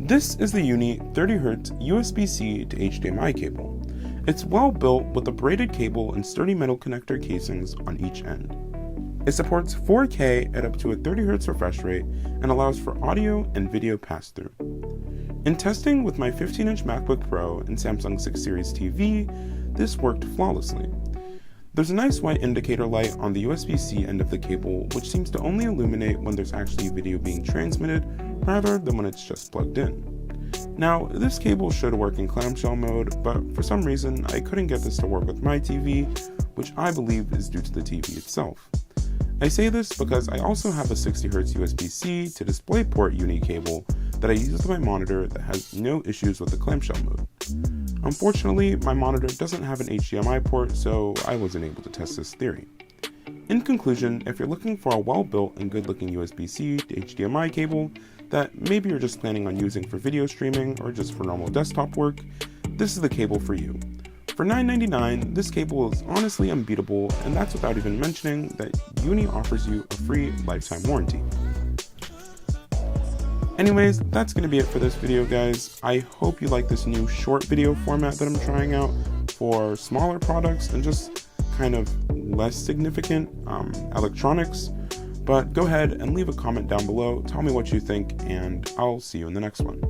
This is the Uni 30Hz USB C to HDMI cable. It's well built with a braided cable and sturdy metal connector casings on each end. It supports 4K at up to a 30Hz refresh rate and allows for audio and video pass-through. In testing with my 15-inch MacBook Pro and Samsung 6 Series TV, this worked flawlessly. There's a nice white indicator light on the USB-C end of the cable, which seems to only illuminate when there's actually video being transmitted rather than when it's just plugged in. Now, this cable should work in clamshell mode, but for some reason I couldn't get this to work with my TV, which I believe is due to the TV itself. I say this because I also have a 60Hz USB-C to DisplayPort Uni cable that I use with my monitor that has no issues with the clamshell mode. Unfortunately, my monitor doesn't have an HDMI port, so I wasn't able to test this theory. In conclusion, if you're looking for a well-built and good-looking USB-C to HDMI cable that maybe you're just planning on using for video streaming or just for normal desktop work, this is the cable for you. For $9.99, this cable is honestly unbeatable, and that's without even mentioning that Uni offers you a free lifetime warranty. Anyways, that's going to be it for this video, guys. I hope you like this new short video format that I'm trying out for smaller products and just kind of less significant electronics. But go ahead and leave a comment down below, tell me what you think, and I'll see you in the next one.